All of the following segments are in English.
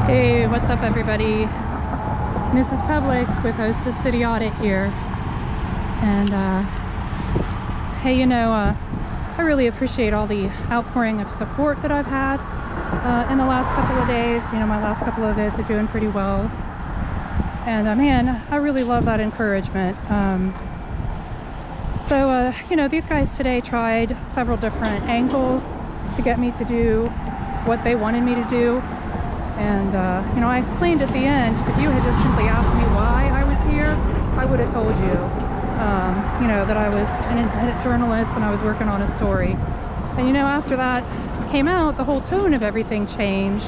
Hey, what's up everybody? Mrs. Public with Hostess City Audit here. And hey, I really appreciate all the outpouring of support that I've had in the last couple of days. My last couple of vids are doing pretty well. And man, I really love that encouragement. These guys today tried several different angles to get me to do what they wanted me to do. And, I explained at the end, if you had just simply asked me why I was here, I would have told you, that I was an independent journalist and I was working on a story. And, after that came out, the whole tone of everything changed.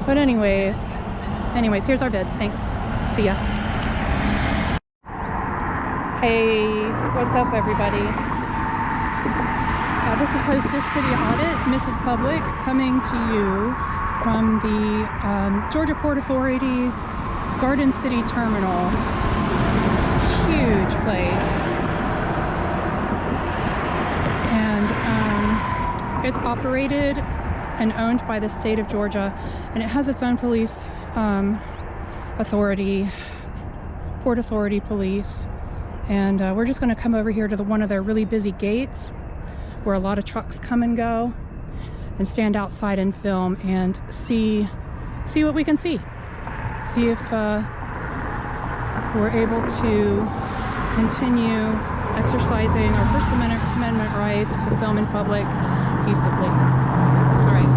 But anyways, here's our vid. Thanks. See ya. Hey, what's up, everybody? This is Hostess City Audit, Mrs. Public, coming to you from the Georgia Port Authority's Garden City Terminal. Huge place. And it's operated and owned by the state of Georgia, and it has its own police authority, Port Authority Police. And we're just going to come over here to one of their really busy gates where a lot of trucks come and go, and stand outside and film and see what we can see. See if we're able to continue exercising our First Amendment rights to film in public peaceably. All right.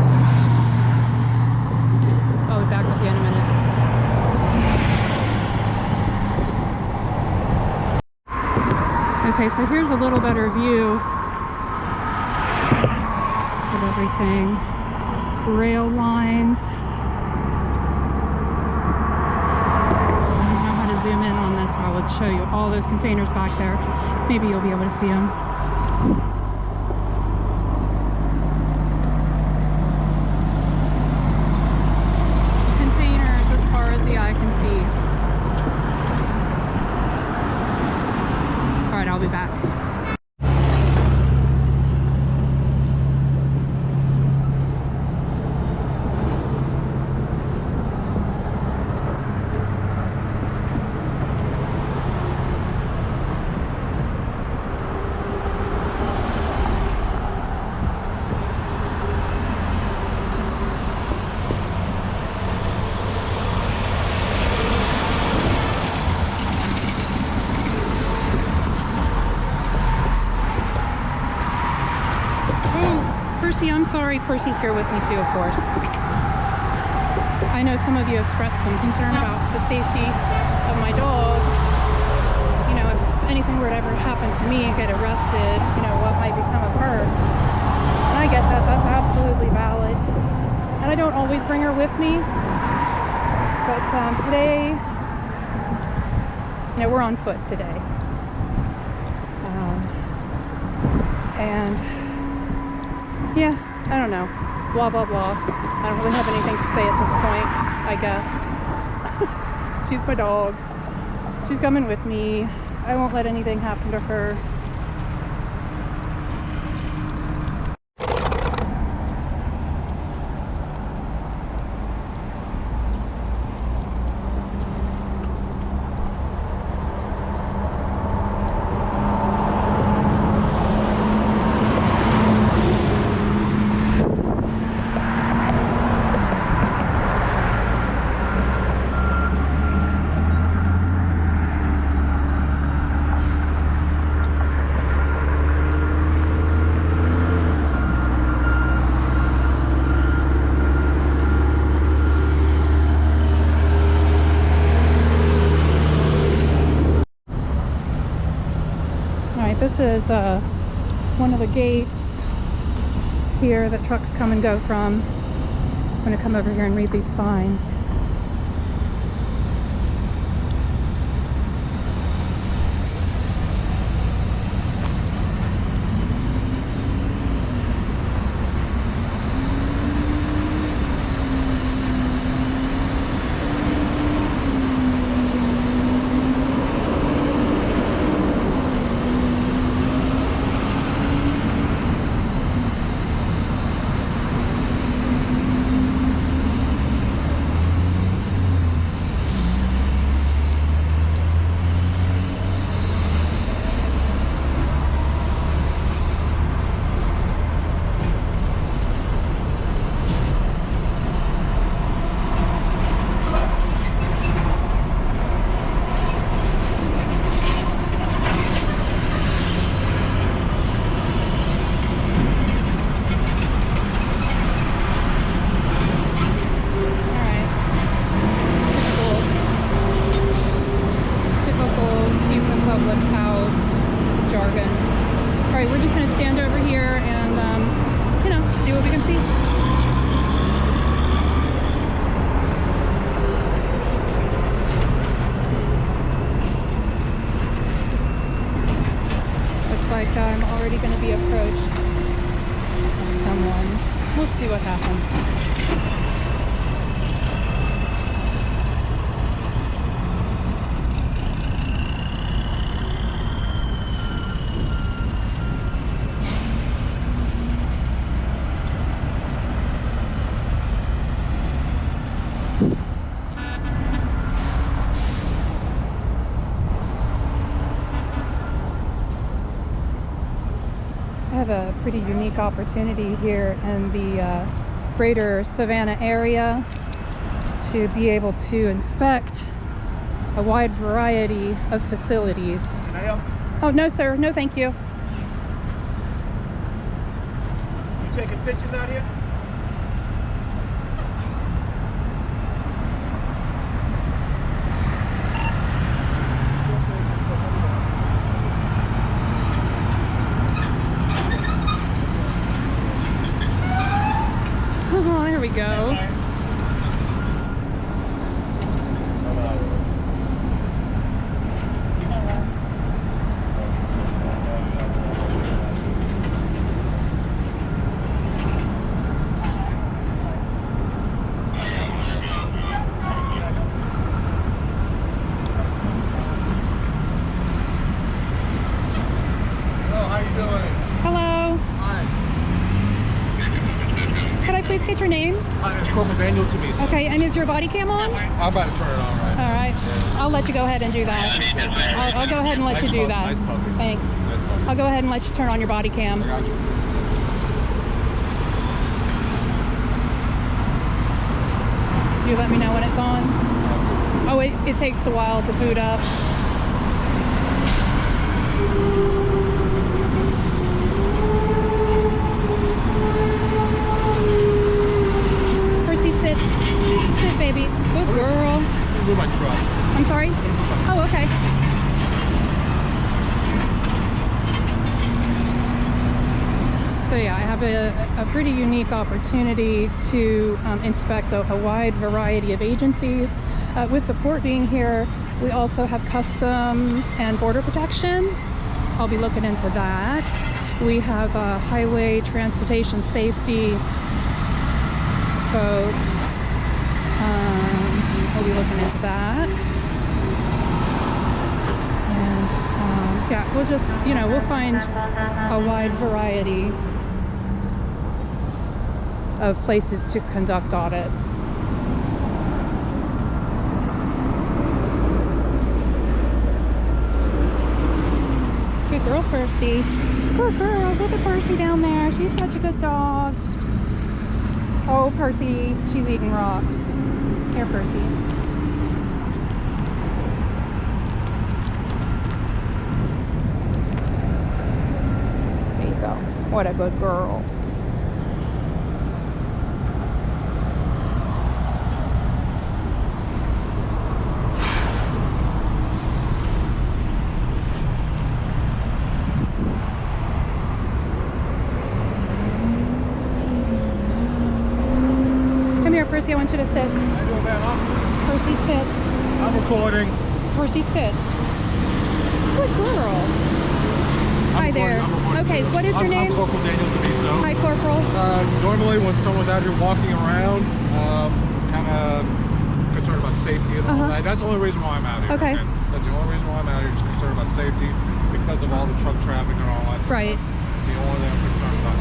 I'll be back with you in a minute. Okay, so here's a little better view of everything. Rail lines. I don't know how to zoom in on this, but I will show you all those containers back there. Maybe you'll be able to see them. Containers as far as the eye can see. All right, I'll be back. Percy, I'm sorry. Percy's here with me too, of course. I know some of you expressed some concern about the safety of my dog. If anything were to ever happen to me and get arrested, what might become of her. And I get that. That's absolutely valid. And I don't always bring her with me. But today, we're on foot today. Yeah, I don't know. Blah, blah, blah. I don't really have anything to say at this point, I guess. She's my dog. She's coming with me. I won't let anything happen to her. This is one of the gates here that trucks come and go from. I'm going to come over here and read these signs. see what happens. I have a pretty unique opportunity here in the greater Savannah area to be able to inspect a wide variety of facilities. Can I help? Oh, no, sir. No, thank you. You taking pictures out here? Oh, there we go. Hello. Hi. Could I please get your name? It's Corporal Daniel to me. Okay, and is your body cam on? I'm about to turn it on, right? All right. I'll let you go ahead and do that. I'll go ahead and let you do that. Nice puppy. Thanks. Nice puppy. I'll go ahead and let you turn on your body cam. I got you. You let me know when it's on. Oh, it takes a while to boot up. Percy, sit. Sit, baby. Good girl. Move my truck. I'm sorry? Oh, okay. So yeah, I have a pretty unique opportunity to inspect a wide variety of agencies. With the port being here, we also have custom and border protection. I'll be looking into that. We have highway transportation safety folks. We'll be looking into that. And yeah, we'll just, we'll find a wide variety of places to conduct audits. Good girl, Percy. Good girl. Look at Percy down there. She's such a good dog. Oh, Percy. She's eating rocks. Here, Percy. There you go. What a good girl. Percy, I want you to sit. How you doing, man? Percy, sit. I'm recording. Percy, sit. Good girl. Hi there. Okay, what is your name? I'm Corporal Daniel Tabiso. Hi, Corporal. Normally when someone's out here walking around, kind of concerned about safety and all that, that's the only reason why I'm out here. Okay. That's the only reason why I'm out here, just concerned about safety because of all the truck traffic and all that stuff. Right. It's the only thing I'm concerned about.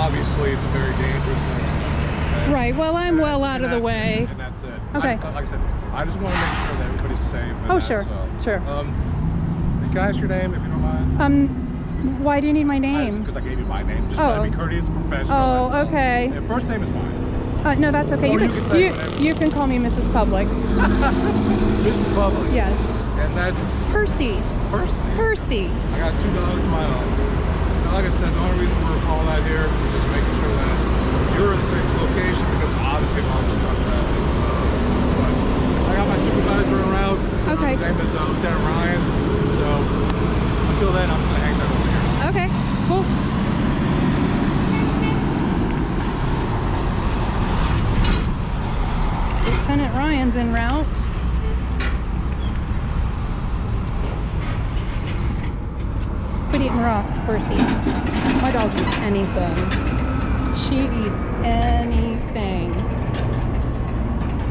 Obviously, it's a very dangerous thing. Right, well, I'm well out of the way. And that's it. Okay. Like I said, I just want to make sure that everybody's safe. Oh, sure, sure. Can I ask your name, if you don't mind? Why do you need my name? Because I gave you my name. Just trying to be courteous and professional. Oh, okay. And first name is fine. No, that's okay. Or You can call me Mrs. Public. Mrs. Public. Yes. And that's Percy. Percy. Percy. I got $2 of my own. Now, like I said, the only reason we're called out here is just making sure that you're in the same location because obviously of all this truck traffic. But I got my supervisor around. So Okay. His name is Lieutenant Ryan. So until then, I'm just gonna hang tight over here. Okay, cool. Lieutenant Ryan's en route. Quit eating rocks, Percy. My dog eats anything. She eats anything.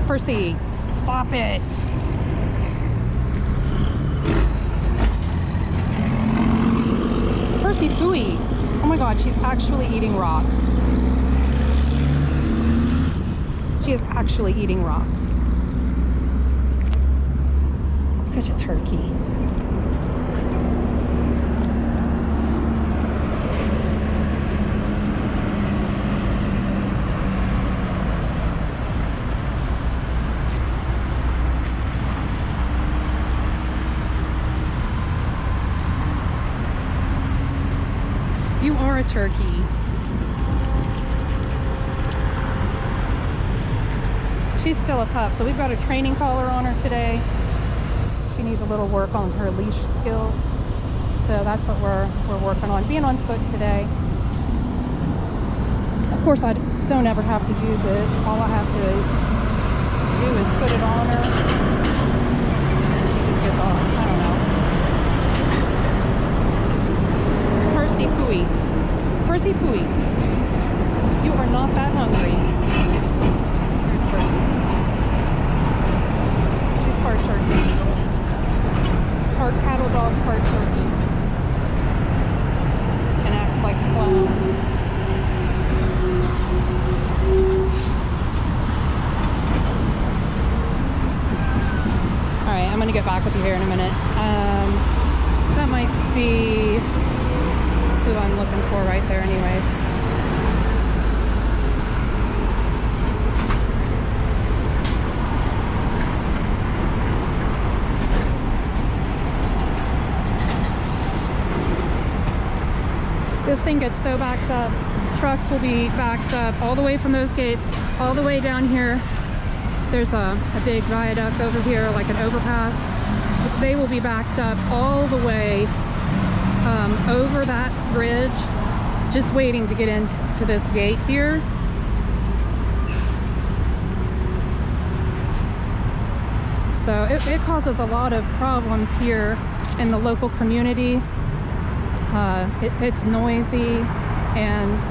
Percy, stop it. Percy, phooey. Oh my God, she's actually eating rocks. She is actually eating rocks. Such a turkey. You are a turkey. She's still a pup, so we've got a training collar on her today. She needs a little work on her leash skills. So that's what we're working on. Being on foot today. Of course, I don't ever have to use it. All I have to do is put it on her. And she just gets on. I don't know. Percy Fooey. Percy Fooey. You are not that hungry. You're a turkey. She's part turkey. Part cattle dog, part turkey. And acts like a clown. Alright, I'm gonna get back with you here in a minute. That might be who I'm looking for right there anyways. This thing gets so backed up. Trucks will be backed up all the way from those gates, all the way down here. There's a big viaduct over here, like an overpass. They will be backed up all the way over that bridge, just waiting to get into this gate here. So it causes a lot of problems here in the local community. It's noisy, and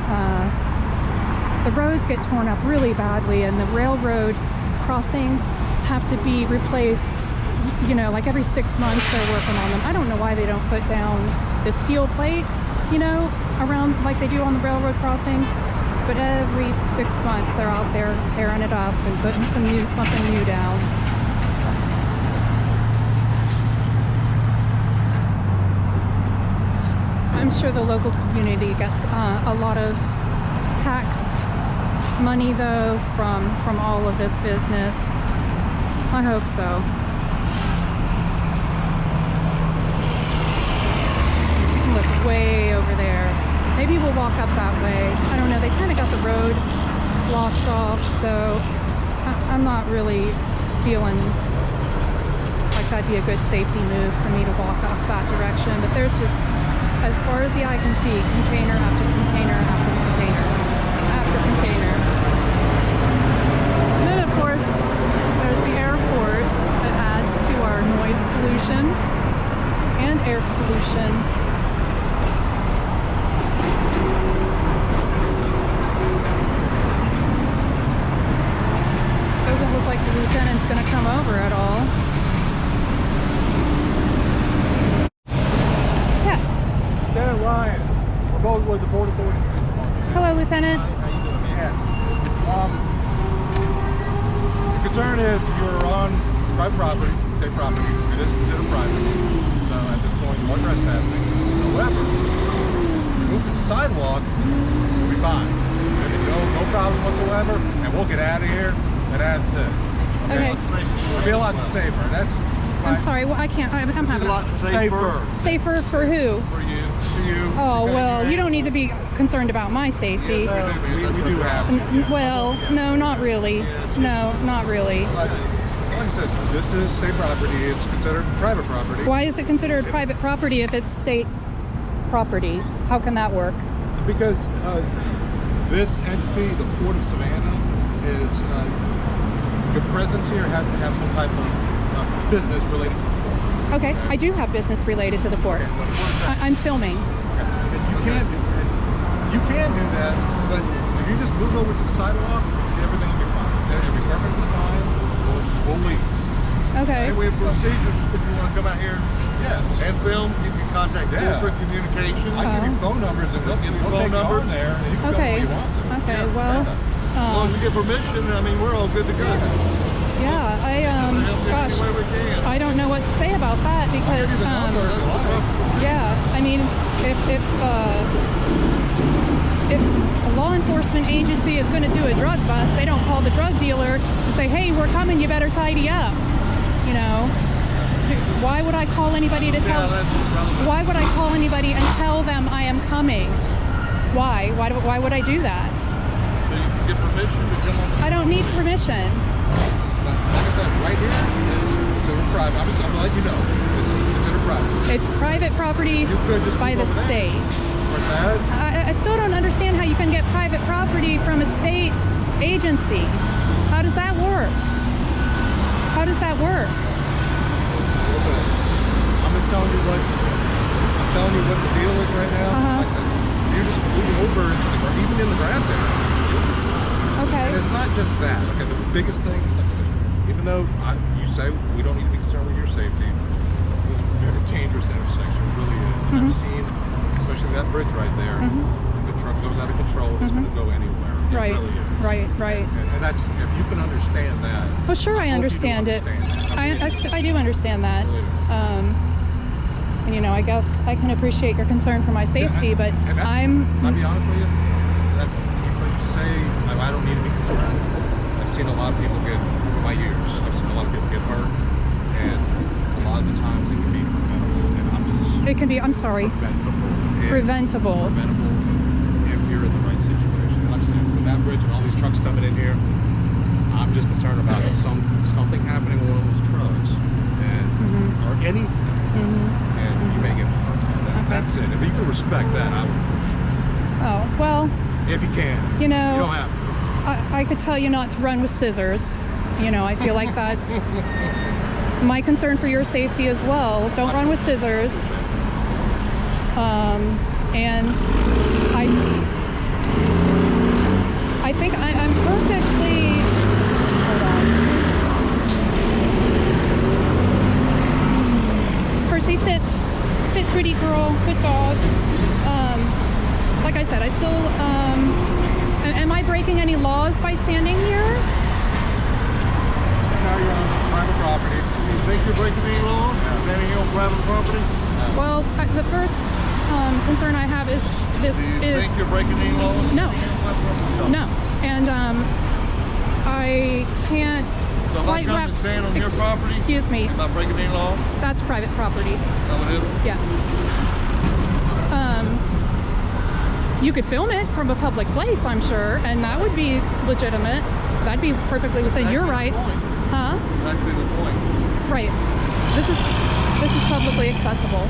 the roads get torn up really badly, and the railroad crossings have to be replaced, you know, like every 6 months they're working on them. I don't know why they don't put down the steel plates, you know, around like they do on the railroad crossings, but every 6 months they're out there tearing it up and putting something new down. I'm sure the local community gets a lot of tax money though from all of this business. I hope so. Look way over there. Maybe we'll walk up that way. I don't know. They kind of got the road blocked off, so I'm not really feeling like that'd be a good safety move for me to walk up that direction. But there's just, as far as the eye can see, container after container after container after container. And then of course, there's the airport that adds to our noise pollution and air pollution. Doesn't look like the lieutenant's gonna come over at all. Lieutenant Ryan, we're both with the Port Authority. Hello, Lieutenant. How you doing? Yes. The concern is you're on private property, state property. It is considered private. So at this point, you are trespassing. However, move to the sidewalk, we'll be fine. No problems whatsoever, and we'll get out of here, and that's it. Okay. It'll be a lot safer. That's. I'm sorry. Well, I can't. I'm having a lot safer. Safer for who? For you. For you. Oh, well, you don't need to be concerned about my safety. Yes, we do have to. Yeah. Well, no, not really. No, not really. But, like I said, this is state property. It's considered private property. Why is it considered private property if it's state property? How can that work? Because this entity, the Port of Savannah, is your presence here has to have some type of business related to the port. Okay, I do have business related to the port. Okay, I'm filming. Okay. And you can do that, but if you just move over to the sidewalk, everything will be fine. It'll be perfectly fine. We'll leave. Okay. Anyway, procedures, if you want to come out here Yes. and film, you can contact corporate communications. I give you phone numbers and they'll Give you take phone you on numbers. there and you can Okay. go where you want to. Okay. Yeah. Well. As long as you get permission, I mean, we're all good to go. Yeah. Help you Gosh. any way we can. I don't know what to say about that because. Give you the number if you like. Yeah. I mean, if a law enforcement agency is going to do a drug bust, they don't call the drug dealer and say, "Hey, we're coming. You better tidy up." You know. Why would I call anybody to tell? Yeah, that's relevant. Why would I call anybody and tell them I am coming? Why? Why would I do that? So you can get permission to come on. I don't need permission. But like I said, right here is considered private. I'm just gonna let you know. This is considered private. It's private property You could just by the move over there. state. What's that? I still don't understand how you can get private property from a state agency. How does that work? How does that work? Listen, I'm just telling you what the deal is right now. Like I said, you just move over into the even in the grass area. Okay. And it's not just that. Okay, the biggest thing is, like I said, even though you say we don't need to be concerned with your safety, it's a very dangerous intersection. It really is. And I've seen, especially that bridge right there, if a truck goes out of control, it's going to go anywhere. It Right. really is. Right. And that's, if you can understand that. Well, sure, I hope you do understand it. understand that. I do understand that. Really do. And, you know, I guess I can appreciate your concern for my safety, but And that, I'm. I'll be honest with you, that's, even though you say I don't need to be concerned, I've seen a lot of people get, over my years, I've seen a lot of people get hurt, and a lot of the times it can be preventable, and I'm just... It can be, I'm sorry, Preventable if you're in the right situation. And like I said, with that bridge and all these trucks coming in here, I'm just concerned about something happening with one of those trucks, and or anything, and you may get hurt. And that's it. If you can respect that, I would. Oh, well, If you can. you know, You don't have to. I could tell you not to run with scissors. You know, I feel like that's my concern for your safety as well. Don't run with scissors. And I think I'm perfectly. Hold on. Percy, sit, pretty girl, good dog. Like I said, I still. Am I breaking any laws by standing here? Now you're on private property. You think you're breaking any laws? Standing here on private property? Well, the first concern I have is this Do you is think you're breaking any laws? no, and I can't So if I quite come wrap. and stand on your property, Excuse me, am I breaking any laws? that's private property. That what it is? Yes. You could film it from a public place, I'm sure, and that would be legitimate. That'd be perfectly within your rights, huh? Exactly the point. Right. This is publicly accessible.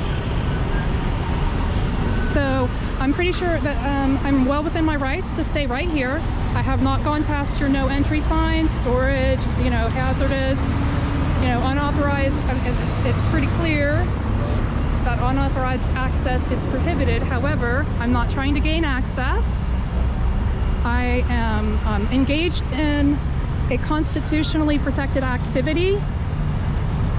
So I'm pretty sure that I'm well within my rights to stay right here. I have not gone past your no entry signs, storage, you know, hazardous, you know, unauthorized. It's pretty clear that unauthorized access is prohibited. However, I'm not trying to gain access. I am engaged in a constitutionally protected activity.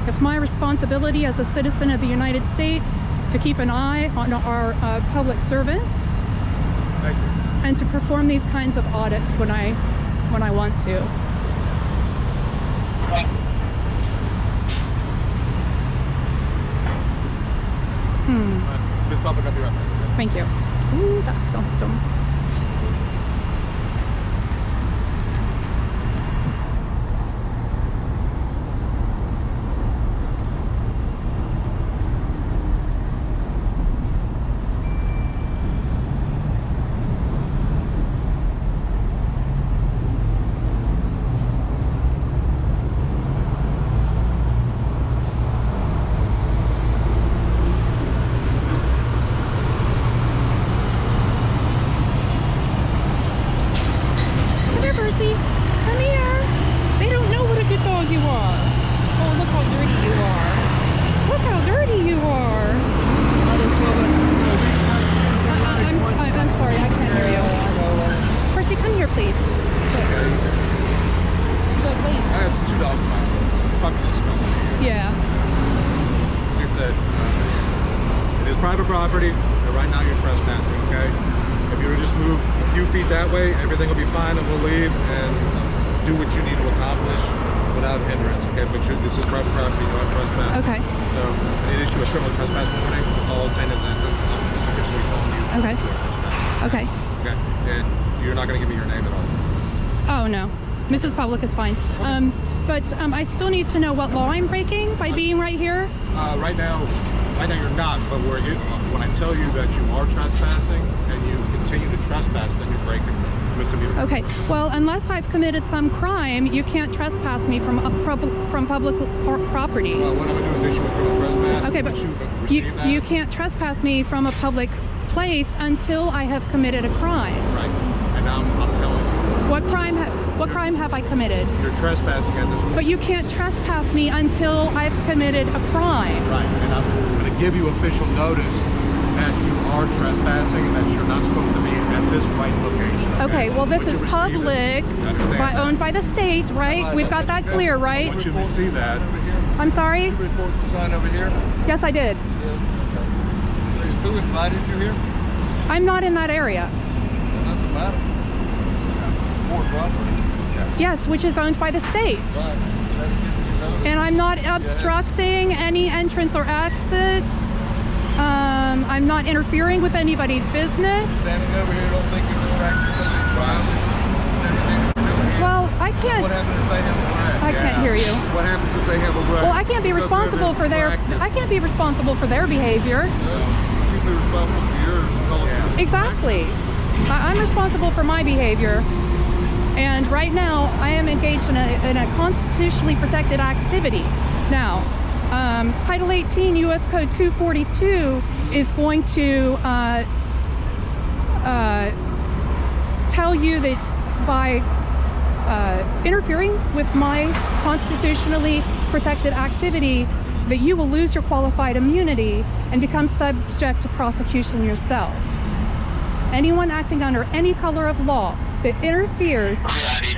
It's my responsibility as a citizen of the United States to keep an eye on our public servants. Thank you. And to perform these kinds of audits when I want to. Miss Public, I'll be right back. Thank you. Ooh, that's dumb. private property, and right now you're trespassing, okay? If you were to just move a few feet that way, everything will be fine, and we'll leave and do what you need to accomplish without hindrance, okay? But this is private property, you are trespassing. Okay. So I need to issue a criminal trespass warning. That's all I'm saying is that I'm just officially telling you Okay. that you are trespassing. Okay. Okay, and you're not going to give me your name at all. Oh, no. Mrs. Public is fine. But I still need to know what law I'm breaking by being right here. Right now you're not, but when I tell you that you are trespassing and you continue to trespass, then you're breaking misdemeanor. Okay. Well, unless I've committed some crime, you can't trespass me from public property. Well, what I'm going to do is issue a criminal trespass. Okay, but you can't trespass me from a public place until I have committed a crime. Right. And now I'm telling you. What crime have I committed? You're trespassing at this point. But you can't trespass me until I've committed a crime. Right. And I'm going to give you official notice that you are trespassing and that you're not supposed to be at this right location. Okay, well, this Once is you receive public, owned by the state, right? We've got that clear, right? Once you receive that, I'm sorry? You report the sign over here? Yes, I did. Who invited you here? I'm not in that area. That doesn't matter. It's more property. Yes, which is owned by the state. Right. And I'm not obstructing any entrance or exits. I'm not interfering with anybody's business. Standing over here, don't think you're distracted because he's driving. Well, I can't. What happens if they have a wreck? I can't hear you. What happens if they have a wreck? Well, I can't be Because responsible they're for their. distracted. I can't be responsible for their behavior. You be responsible for yours. Exactly. I'm responsible for my behavior. And right now, I am engaged in a constitutionally protected activity. Now, Title 18 U.S. Code 242 is going to tell you that by interfering with my constitutionally protected activity, that you will lose your qualified immunity and become subject to prosecution yourself. Anyone acting under any color of law that interferes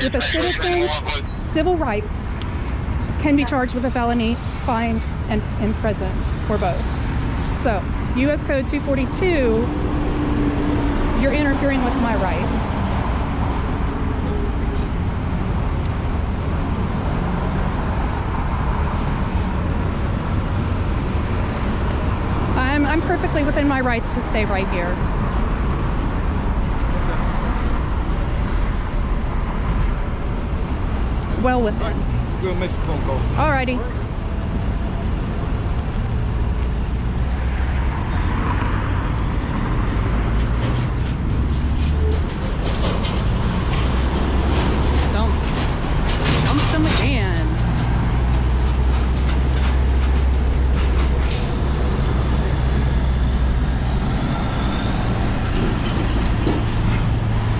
with a citizen's civil rights can be charged with a felony, fined, and imprisoned, or both. So, U.S. Code 242, you're interfering with my rights. I'm perfectly within my rights to stay right here. Well within. We'll make a phone call. Alrighty. Stumped them again.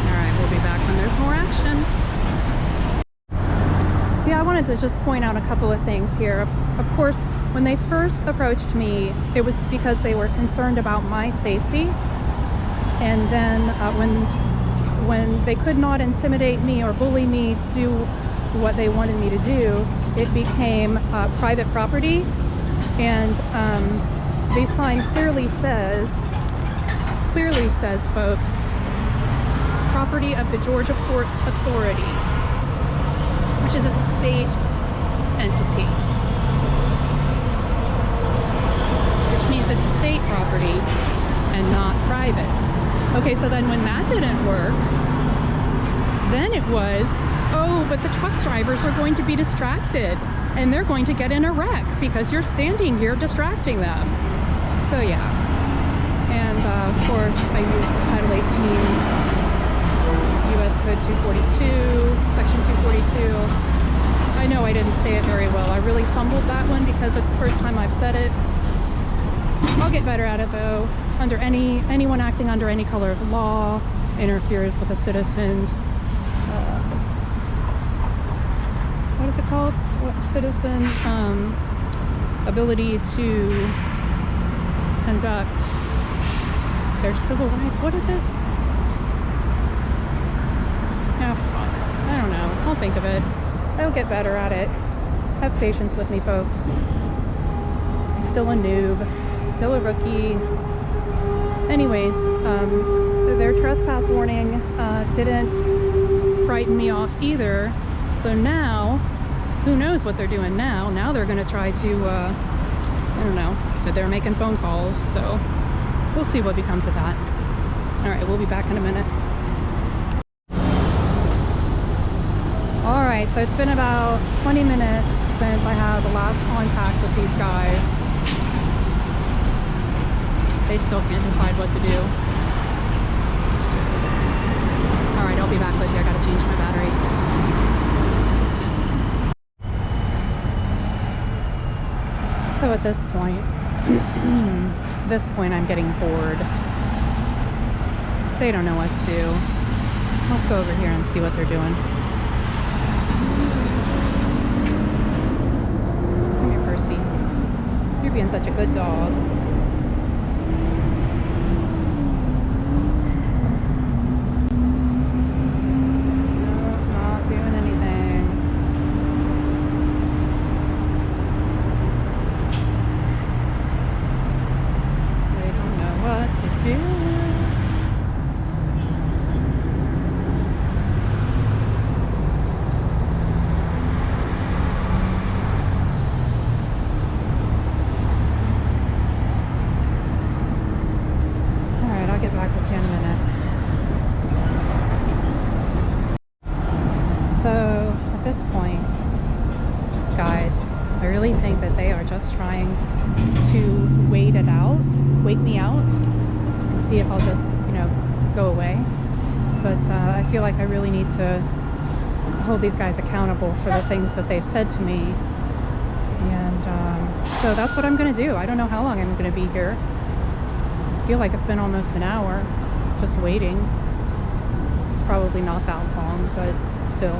Alright, we'll be back when there's more action. See, I wanted to just point out a couple of things here. Of course, when they first approached me, it was because they were concerned about my safety. And then when they could not intimidate me or bully me to do what they wanted me to do, it became private property. And the sign clearly says, folks, property of the Georgia Ports Authority, which is a state entity, which means it's state property and not private. Okay, so then when that didn't work, then it was, oh, but the truck drivers are going to be distracted and they're going to get in a wreck because you're standing here distracting them. So yeah, and of course I used the Title 18 U.S. Code 242, Section 242. I know I didn't say it very well. I really fumbled that one because it's the first time I've said it. I'll get better at it though. Under anyone acting under any color of law interferes with a citizen's what is it called? What citizen's ability to conduct their civil rights. What is it? Oh fuck. I don't know. I'll think of it. I'll get better at it. Have patience with me, folks. I'm still a noob, still a rookie. Anyways, their trespass warning didn't frighten me off either. So now, who knows what they're doing now? Now they're going to try to, I don't know, said they're making phone calls. So we'll see what becomes of that. All right, we'll be back in a minute. All right, so it's been about 20 minutes since I had the last contact with these guys. They still can't decide what to do. All right, I'll be back with you. I gotta change my battery. So at this point, I'm getting bored. They don't know what to do. Let's go over here and see what they're doing. Come here, Percy. You're being such a good dog. Trying to wait me out and see if I'll just, go away. But I feel like I really need to hold these guys accountable for the things that they've said to me. And so that's what I'm going to do. I don't know how long I'm going to be here. I feel like it's been almost an hour just waiting. It's probably not that long, but still.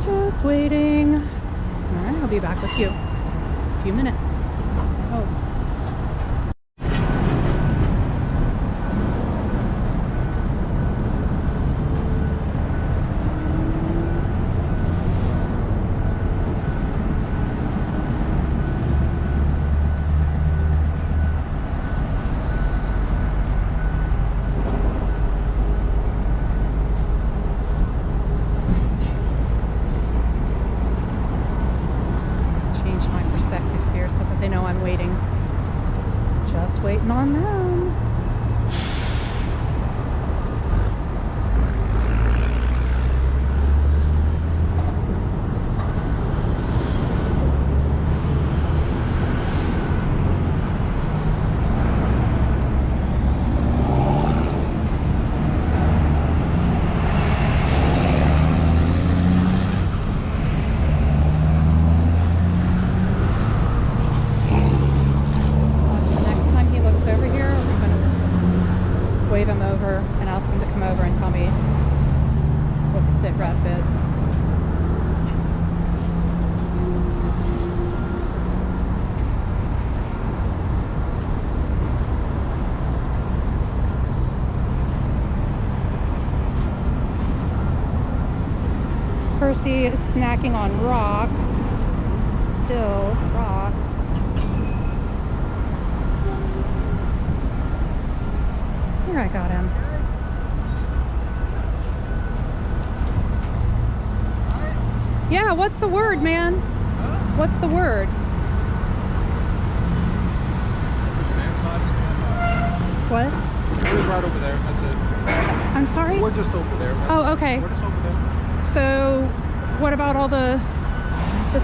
Just waiting. All right, I'll be back with you. Few minutes. Oh. Waiting on them. And ask him to come over and tell me what the sit rep is. Percy is snacking on rocks. Still rocks. Here, I got him. Yeah, what's the word, man? What's the word? What? We're right over there. That's it. I'm sorry? We're just over there. Oh, okay. We're just over there. So, what about all the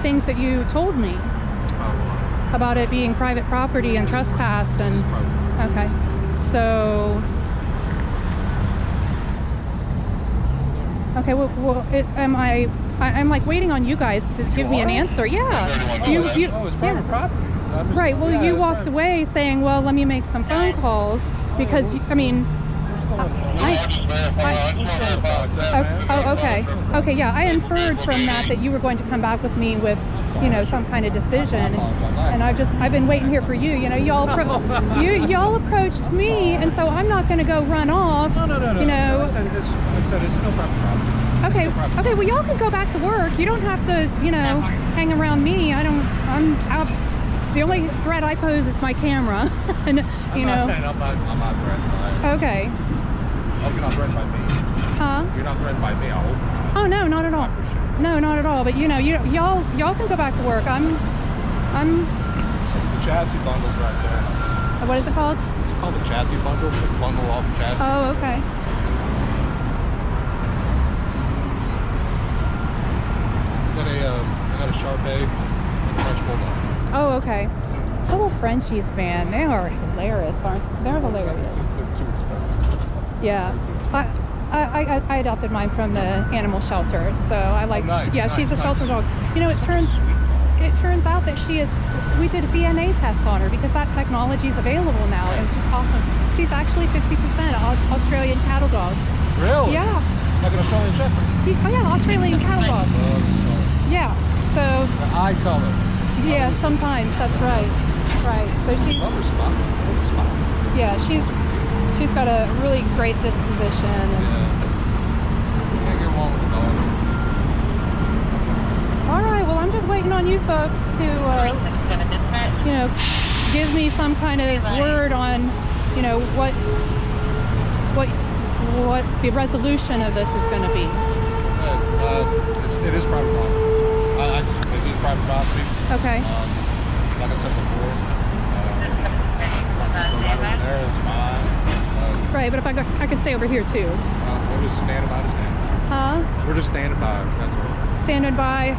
things that you told me? About it being private property and trespass and... Okay. So... Okay, well I'm like waiting on you guys to give me an answer. Yeah. It's private property. Right. Well, you walked away saying, "Well, let me make some phone calls," because I mean, okay. Okay, yeah. I inferred from that you were going to come back with me with, some kind of decision, and I've been waiting here for you. Y'all approached me, and so I'm not going to go run off. No. I said it's still private property. Okay. Well, y'all can go back to work. You don't have to, hang around me. I'm out The only threat I pose is my camera, and you know. I'm not threatened by it. Okay. I hope you're not threatened by me. Huh? You're not threatened by me. I hope not. Oh no, not at all. I appreciate it. No, not at all. But you know, y'all can go back to work. I'm. The chassis bundle's right there. What is it called? It's called the chassis bundle. The bundle off the chassis. Oh, okay. I got a Sharpei and a French Bulldog. Oh, okay. Little Frenchies, man, they are hilarious, aren't they? They're hilarious. It's just they're too expensive. Yeah. I adopted mine from the animal shelter, so I like. Nice, yeah, nice, she's a shelter nice. dog. You know, it turns out that she is. We did a DNA test on her because that technology is available now. It's just awesome. She's actually 50% Australian cattle dog. Really? Yeah. Like an Australian Shepherd. Oh yeah, Australian cattle dog. Yeah. So. The eye color. Yeah, sometimes that's right. Right. So she's. Love her spot. Love her spot. Yeah, she's got a really great disposition. And, You can't get wrong with the dog. all right. Well, I'm just waiting on you folks to, you know, give me some kind of word on, you know, what the resolution of this is going to be. It is private property. It is private property. Okay. Like I said before, go right over there, that's fine. Right, but if I could stay over here too. We're just standing by to stand. Huh? We're just standing by, that's all. Standing by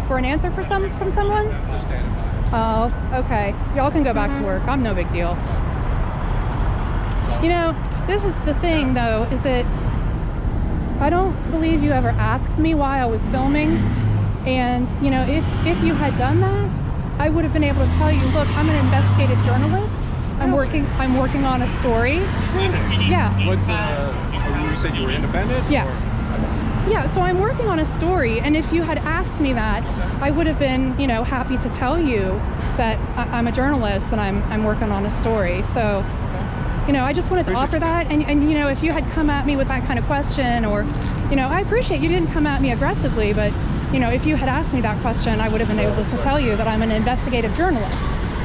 for an answer from someone? Just standing by. Oh, okay. Y'all can go back to work. I'm no big deal. You know, this is the thing though, is that I don't believe you ever asked me why I was filming. And you know, if you had done that, I would have been able to tell you, look, I'm an investigative journalist. I'm working on a story. Yeah. What, you said you were independent? Yeah. Or? Yeah, so I'm working on a story, and if you had asked me that, I would have been, you know, happy to tell you that I'm a journalist and I'm working on a story. So, you know, I just wanted to offer that, and you know, if you had come at me with that kind of question, or, you know, I appreciate you didn't come at me aggressively, but, you know, if you had asked me that question, I would have been able to tell you that I'm an investigative journalist.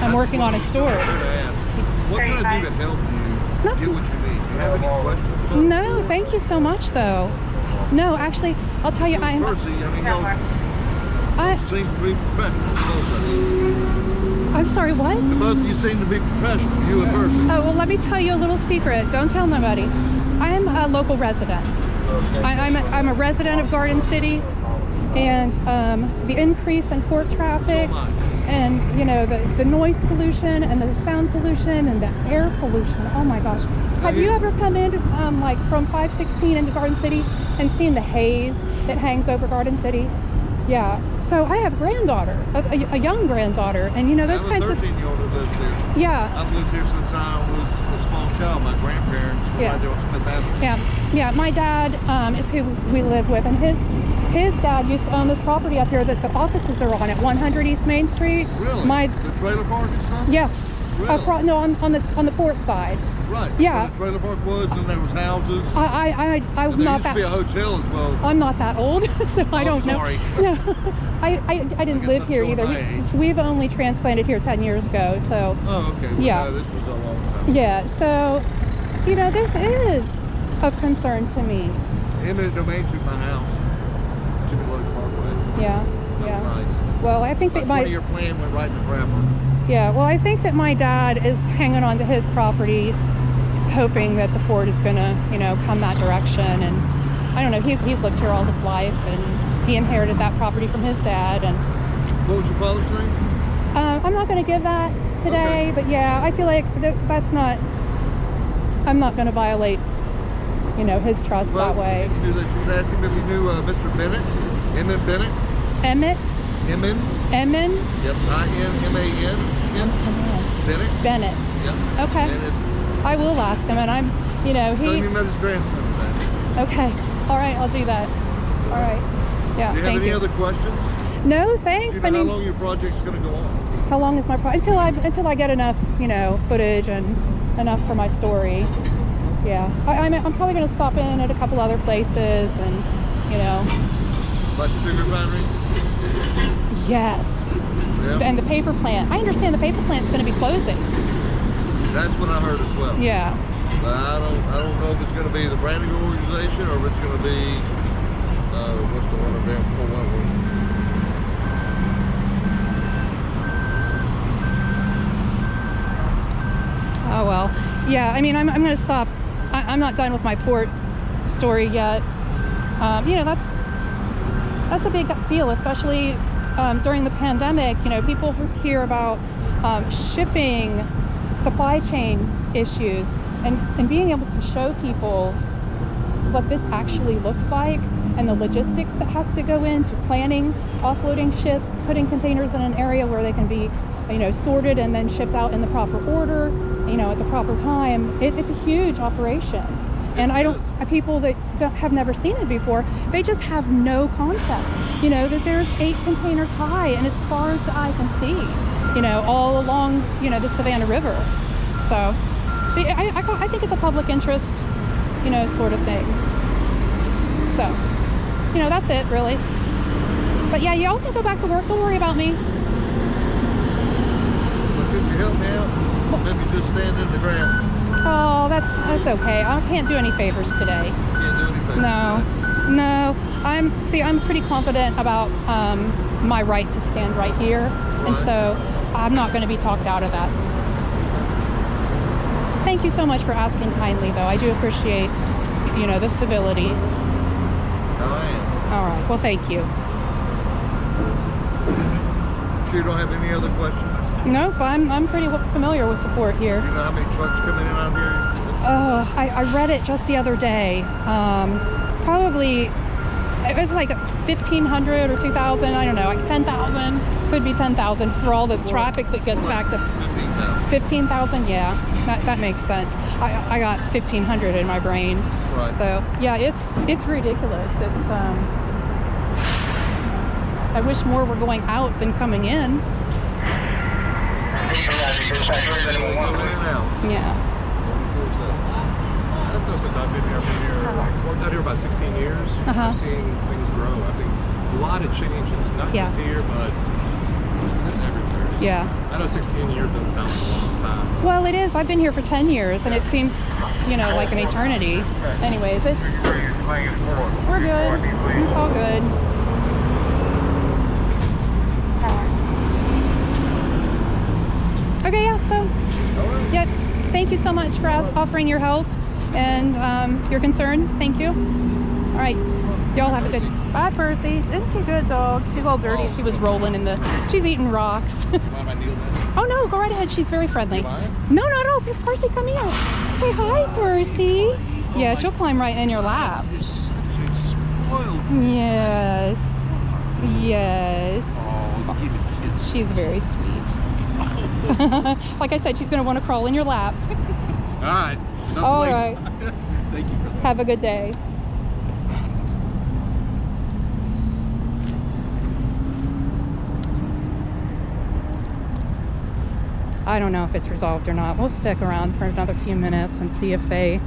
I'm working on a story. What can I do to help you Nothing. get what you need? Do you have any questions about No, thank you so much, though. No, actually, I'll tell you, I'm. Percy, I mean, you seem to be professional. I'm sorry, what? Both of you seem to be professional, you and Percy. Oh, well, let me tell you a little secret. Don't tell nobody. I'm a local resident. I'm a resident of Garden City, and the increase in port traffic, and you know, the noise pollution and the sound pollution and the air pollution. Oh my gosh. Have you ever come in like from 516 into Garden City and seen the haze that hangs over Garden City? Yeah. So I have a granddaughter, a young granddaughter, and you know, those kinds of. 13-year-old that lives here. Yeah. I've lived here since I was a small child. My grandparents were right there on Smith Avenue. Yeah. Yeah. My dad is who we live with, and his dad used to own this property up here that the offices are on at 100 East Main Street. Really? The trailer park and stuff? Yeah. Really? No, on the port side. Right. Yeah. Where the trailer park was, and there was houses. I'm And there not used to that. be a hotel as well. I'm not that old, so I don't sorry. know. No, I didn't guess live I'm here showing either. my age. We've only transplanted here 10 years ago, so. Oh, okay. Well, Yeah. no, this was a long time. Yeah. So, you know, this is of concern to me. Eminent domain to my house, Jimmy Lowe's Parkway. Yeah. That Yeah. was nice. Well, I think that My my 20-year plan went right in the crapper. Yeah, well, I think that my dad is hanging on to his property, hoping that the port is gonna, you know, come that direction. And I don't know, he's lived here all his life, and he inherited that property from his dad. And What was your father's name? I'm not gonna give that today, Okay. but yeah, I feel like that's not. I'm not gonna violate, you know, his trust that way. You knew that you would ask him if you knew Mr. Bennett, Emmett Bennett. Emmett. Emmin. Emmin. Yep. I-N-M-A-N. Bennett. Bennett. Yep. Okay. Bennett. I will ask him, and I'm, you know, Tell him he. you met his grandson today. Okay. All right, I'll do that. All right. Yeah. Do you have thank any you. other questions? No, thanks. Do you know how long your project's going to go on? How long is my until I get enough, you know, footage and enough for my story. Yeah, I'm probably going to stop in at a couple other places, and you know. Like the sugar refinery? Yes. Yep. And the paper plant. I understand the paper plant's going to be closing. That's what I heard as well. Yeah. But I don't know if it's going to be the branding organization or if it's going to be what's the one there? Oh well. Yeah. I mean, I'm going to stop. I'm not done with my port story yet. You know, that's a big deal, especially during the pandemic. You know, people hear about shipping, supply chain issues, and being able to show people what this actually looks like and the logistics that has to go into planning offloading ships, putting containers in an area where they can be, you know, sorted and then shipped out in the proper order, you know, at the proper time. It's a huge operation. And people that have never seen it before, they just have no concept, you know, that there's 8 containers high and as far as the eye can see, you know, all along, you know, the Savannah River. So I think it's a public interest, you know, sort of thing. So, you know, that's it really. But yeah, y'all can go back to work. Don't worry about me. But could you help me out? Maybe just stand in the ground. Oh, that's okay. I can't do any favors today. Can't do anything. No. I'm pretty confident about my right to stand right here, and so I'm not going to be talked out of that. Thank you so much for asking kindly, though. I do appreciate, you know, the civility. I am. All right. Well, thank you. Sure you don't have any other questions? Nope. I'm pretty familiar with the port here. Do you know how many trucks come in and out here? Oh, I read it just the other day. Probably, it was like 1,500 or 2,000. I don't know, like 10,000. Could be 10,000 for all the traffic that gets back to 15,000. Yeah, that makes sense. I got 1,500 in my brain. Right. So yeah, it's ridiculous. It's I wish more were going out than coming in. Yeah. That's no since I've been here. I've worked out here about 16 years. I've seen things grow. I think a lot of changes, not just here, but just everywhere. Yeah. I know 16 years doesn't sound like a long time. Well, it is. I've been here for 10 years, and it seems, you know, like an eternity. Anyways, we're good. It's all good. Okay, yeah, so, yep. Thank you so much for good your help and your concern. Thank you. All right. Y'all have a good... Bye, Percy. Isn't she a good dog? She's all dirty. She was rolling in the... She's eating rocks. Oh, no. Go right ahead. She's very friendly. No. Percy, come here. Say hi, Percy. Yeah, she'll climb right in your lap. Yes. Yes. She's very sweet. Like I said, she's going to want to crawl in your lap. All right. All right. Thank you for that. Have a good day. I don't know if it's resolved or not. We'll stick around for another few minutes and see if they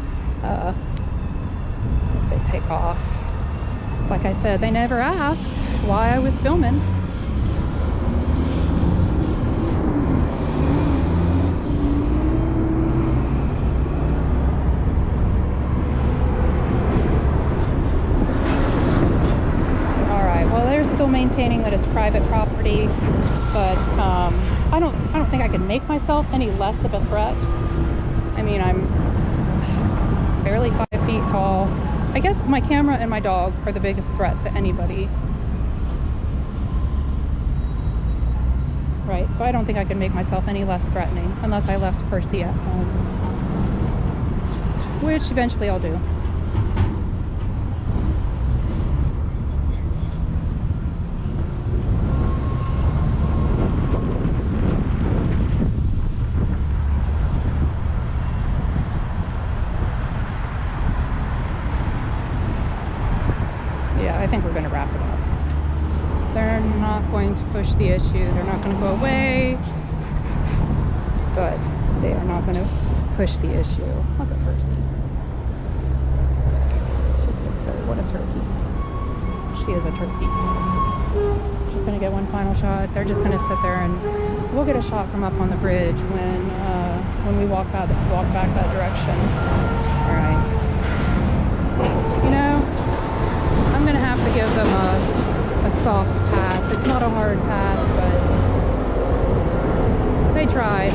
take off. It's like I said, they never asked why I was filming. Maintaining that it's private property, but I don't think I can make myself any less of a threat. I mean, I'm barely 5 feet tall. I guess my camera and my dog are the biggest threat to anybody. Right, so I don't think I can make myself any less threatening unless I left Percy at home, which eventually I'll do. I think we're going to wrap it up. They're not going to push the issue. They're not going to go away. But they are not going to push the issue. Look at Percy. She's so silly. What a turkey. She is a turkey. Just gonna get one final shot. They're just gonna sit there and we'll get a shot from up on the bridge when we walk back that direction. All right. You know, I'm gonna have to give them a soft pass. It's not a hard pass, but they tried.